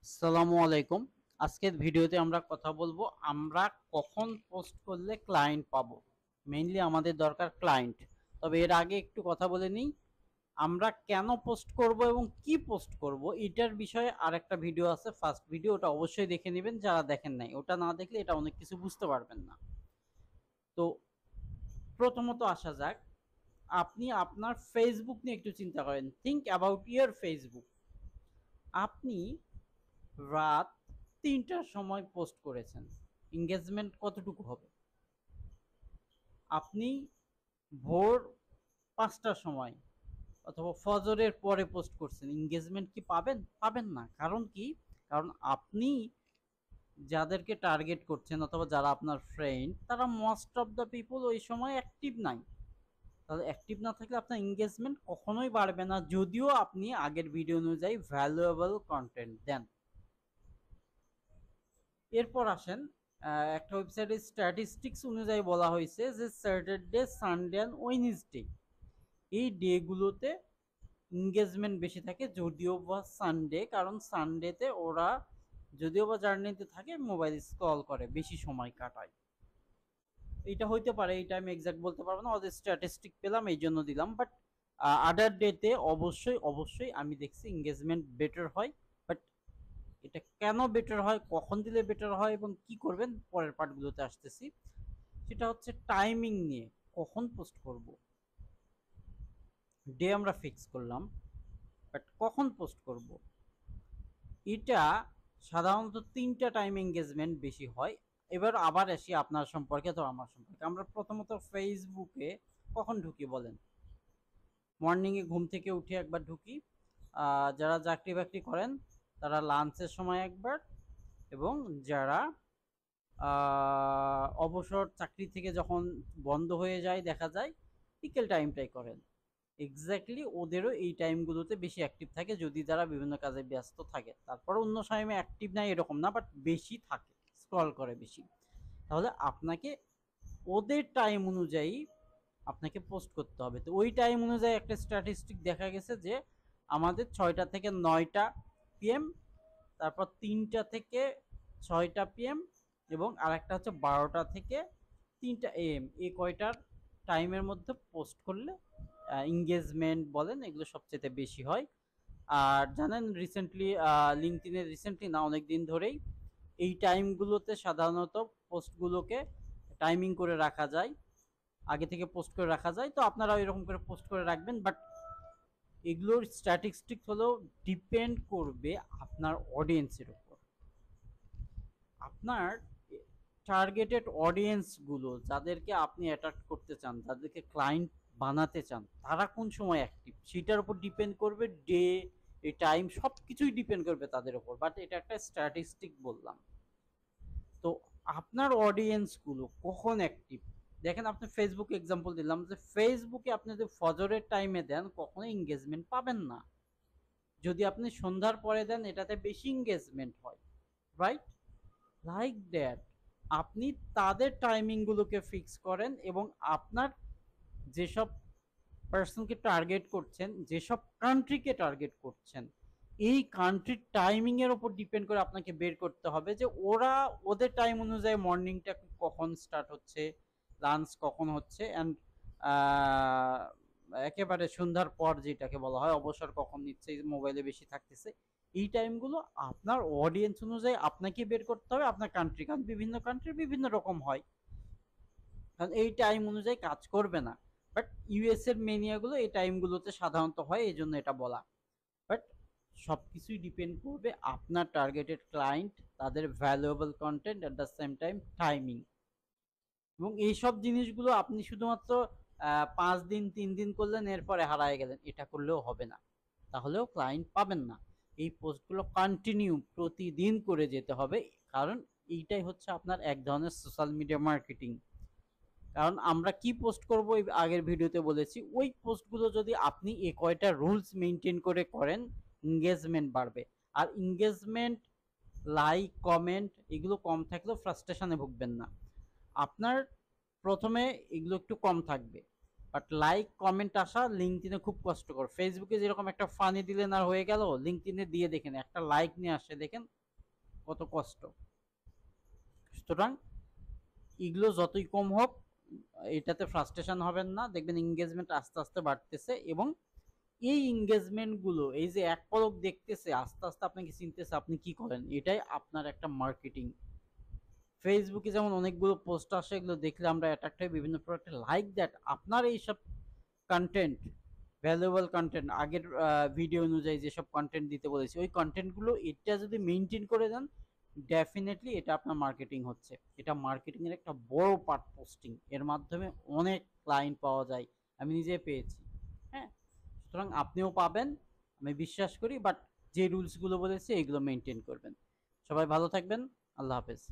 আসসালামু আলাইকুম। আজকের ভিডিওতে আমরা কথা বলবো আমরা কখন পোস্ট করলে ক্লায়েন্ট পাবো। মেইনলি আমাদের দরকার ক্লায়েন্ট। তবে এর আগে একটু কথা বলে নিই, আমরা কেন পোস্ট করব এবং কি পোস্ট করব এটার বিষয়ে আরেকটা ভিডিও আছে, ফার্স্ট ভিডিও, ওটা অবশ্যই দেখে নেবেন যারা দেখেন নাই। ওটা না দেখলে এটা অনেক কিছু বুঝতে পারবেন না। তো প্রথমত আসা যাক, আপনি আপনার ফেসবুক নিয়ে একটু চিন্তা করেন। Think about your Facebook. আপনি রাত ৩টার সময় পোস্ট করেছেন, এঙ্গেজমেন্ট কতটুকু হবে? আপনি ভোর ৫টার সময় অথবা ফজরের পরে পোস্ট করছেন, এঙ্গেজমেন্ট কি পাবেন? পাবেন না। কারণ কি? কারণ আপনি যাদেরকে টার্গেট করছেন অথবা যারা আপনার ফ্রেন্ড, তারা মোস্ট অফ দ্য পিপল ওই সময় অ্যাক্টিভ নাই। তাহলে অ্যাক্টিভ না থাকলে আপনার এঙ্গেজমেন্ট কখনোই বাড়বে না, যদিও আপনি আগের ভিডিও অনুযায়ী ভ্যালুয়েবল কন্টেন্ট দেন। এরপর আসেন, একটা ওয়েবসাইটের স্ট্যাটিস্টিক্স অনুযায়ী বলা হয়েছে যে স্যাটারডে, সানডে অ্যান্ড ওয়েডনেসডে এই ডেগুলোতে এঙ্গেজমেন্ট বেশি থাকে, যদিও বা সানডে, কারণ সানডেতে ওরা যদিও বা জার্নিতে থাকে, মোবাইল স্ক্রল করে, বেশি সময় কাটায়। এটা হইতে পারে, এইটা আমি এক্সাক্ট বলতে পারবো না, ওদের স্ট্যাটিস্টিক পেলাম এই জন্য দিলাম। বাট আদার ডেতে অবশ্যই অবশ্যই আমি দেখছি এঙ্গেজমেন্ট বেটার হয়। বাট এটা কেন বেটার হয়, কখন দিলে বেটার হয় এবং কি করবেন পরের পার্টগুলোতে আসতেছি। সেটা হচ্ছে টাইমিং নিয়ে, কখন পোস্ট করব। ডে আমরা ফিক্স করলাম, বাট কখন পোস্ট করব এটা সাধারণত ৩টা টাইম এঙ্গেজমেন্ট বেশি হয়। এবার আবার আসি আপনার সম্পর্কে তো আমার সম্পর্কে। আমরা প্রথমত ফেসবুকে কখন ঢুকি বলেন? মর্নিংয়ে ঘুম থেকে উঠে একবার ঢুকি, যারা চাকরি বাকরি করেন তারা লাঞ্চের সময় একবার, এবং যারা অবসর চাকরি থেকে যখন বন্ধ হয়ে যায় দেখা যায় বিকেল টাইমটাই করেন। এক্স্যাক্টলি ওদেরও এই টাইমগুলোতে বেশি অ্যাক্টিভ থাকে, যদি তারা বিভিন্ন কাজে ব্যস্ত থাকে। তারপরে অন্য টাইমে অ্যাক্টিভ নাই এরকম না, বাট বেশি থাকে, স্ক্রল করে বেশি। তাহলে আপনাকে ওদের টাইম অনুযায়ী আপনাকে পোস্ট করতে হবে। তো ওই টাইম অনুযায়ী একটা স্ট্যাটিস্টিক দেখা গেছে যে আমাদের 6টা থেকে 9টা পিএম, তারপর 3টা থেকে 6টা পিএম, এবং আরেকটা হচ্ছে 12টা থেকে 3টা এএম, এই কয়টার টাইমের মধ্যে পোস্ট করলে এঙ্গেজমেন্ট বলেন এগুলো সবচেয়ে বেশি হয়। আর জানেন রিসেন্টলি, লিঙ্কডইনে রিসেন্টলি না, অনেক দিন ধরেই এই টাইমগুলোতে সাধারণত পোস্টগুলোকে টাইমিং করে রাখা যায়, আগে থেকে পোস্ট করে রাখা যায়। তো আপনারা এরকম করে পোস্ট করে রাখবেন। বাট এগুলোর স্ট্যাটিস্টিক্স হলো ডিপেন্ড করবে আপনার অডিয়েন্সের উপর। আপনার টার্গেটেড অডিয়েন্সগুলো যাদেরকে আপনি অ্যাট্রাক্ট করতে চান, যাদেরকে ক্লায়েন্ট বানাতে চান, তারা কোন সময় অ্যাক্টিভ সেটার উপর ডিপেন্ড করবে। ডে, এই টাইম সব কিছুই ডিপেন্ড করবে তাদের উপর। বাট এটা একটা স্ট্যাটিস্টিক বললাম। তো আপনার অডিয়েন্সগুলো কখন অ্যাক্টিভ, দেখেন আপনি ফেসবুক এক্সাম্পল দিলাম, যে ফেসবুকে আপনি যদি ফজরের টাইমে দেন কখনো এঙ্গেজমেন্ট পাবেন না। যদি আপনি সন্ধ্যার পরে দেন এটাতে বেশি এঙ্গেজমেন্ট হয়, রাইট? লাইক দ্যাট আপনি তাদের টাইমিংগুলোকে ফিক্স করেন, এবং আপনার যেসব পার্সনকে টার্গেট করছেন, যেসব কান্ট্রিকে টার্গেট করছেন, এই কান্ট্রির টাইমিং এর উপর ডিপেন্ড করে আপনাকে বের করতে হবে যে ওরা ওদের টাইম অনুযায়ী মর্নিংটা কখন স্টার্ট হচ্ছে, লাঞ্চ কখন হচ্ছে, অ্যান্ড একেবারে সন্ধ্যার পর যেটাকে বলা হয় অবসর কখন নিচ্ছে, মোবাইলে বেশি থাকতেছে। এই টাইমগুলো আপনার অডিয়েন্স অনুযায়ী আপনাকে বের করতে হবে, আপনার কান্ট্রি, কারণ বিভিন্ন কান্ট্রি বিভিন্ন রকম হয়, কারণ এই টাইম অনুযায়ী কাজ করবে না। বাট ইউএস এর মেনিয়াগুলো এই টাইমগুলোতে সাধারণত হয়, এই জন্য এটা বলা। বাট সবকিছুই ডিপেন্ড করবে আপনার টার্গেটেড ক্লায়েন্ট, তাদের valuable content, at the same time timing. এবং এইসব জিনিসগুলো আপনি শুধুমাত্র 5 দিন 3 দিন করলেন এরপরে হারায় গেলেন, এটা করলেও হবে না, তাহলেও ক্লায়েন্ট পাবেন না। এই পোস্টগুলো কন্টিনিউ প্রতিদিন করে যেতে হবে, কারণ এইটাই হচ্ছে আপনার এক ধরনের সোশ্যাল মিডিয়া মার্কেটিং। কারণ আমরা কি পোস্ট করব এই আগের ভিডিওতে বলেছি, ওই পোস্টগুলো যদি আপনি এই কয়টা রুলস মেনটেন করে করেন, এঙ্গেজমেন্ট বাড়বে। আর এঙ্গেজমেন্ট, লাইক, কমেন্ট এগুলো কম থাকলেও ফ্রাস্ট্রেশনে ভুগবেন না। আপনার প্রথমে এগুলো একটু কম থাকবে, বাট লাইক কমেন্ট আসা লিঙ্কডইনে খুব কষ্টকর। ফেসবুকে যেরকম একটা ফানি দিলেন আর হয়ে গেল, লিঙ্কডইনে দিয়ে দেখেন একটা লাইক নিয়ে আসে, দেখেন কত কষ্ট। সুতরাং এগুলো যতই কম হোক এটাতে ফ্রাস্ট্রেশন হবেন না, দেখবেন এঙ্গেজমেন্ট আস্তে আস্তে বাড়তেছে। এবং এই এঙ্গেজমেন্ট গুলো, এই যে এক পলক দেখতেছে, আস্তে আস্তে আপনাকে চিনতেছে, আপনি কি করেন, এটাই আপনার একটা মার্কেটিং। ফেসবুকে যেমন অনেকগুলো পোস্ট আসে, এগুলো দেখলে আমরা অ্যাট্রাক্ট হই বিভিন্ন প্রোডাক্টে, লাইক দ্যাট আপনার এইসব কন্টেন্ট, ভ্যালুয়েবল কন্টেন্ট, আগের ভিডিও অনুযায়ী যেসব কন্টেন্ট দিতে বলেছি ওই কন্টেন্টগুলো এটা যদি মেনটেন করে দেন, ডেফিনেটলি এটা আপনার মার্কেটিং হচ্ছে। এটা মার্কেটিং এর একটা বড় পার্ট পোস্টিং, এর মাধ্যমে অনেক ক্লায়েন্ট পাওয়া যায়, আমি নিজে পেয়েছি। হ্যাঁ, সুতরাং আপনিও পাবেন আমি বিশ্বাস করি, বাট যে রুলসগুলো বলেছি এগুলো মেনটেন করবেন। সবাই ভালো থাকবেন, আল্লাহ হাফেজ।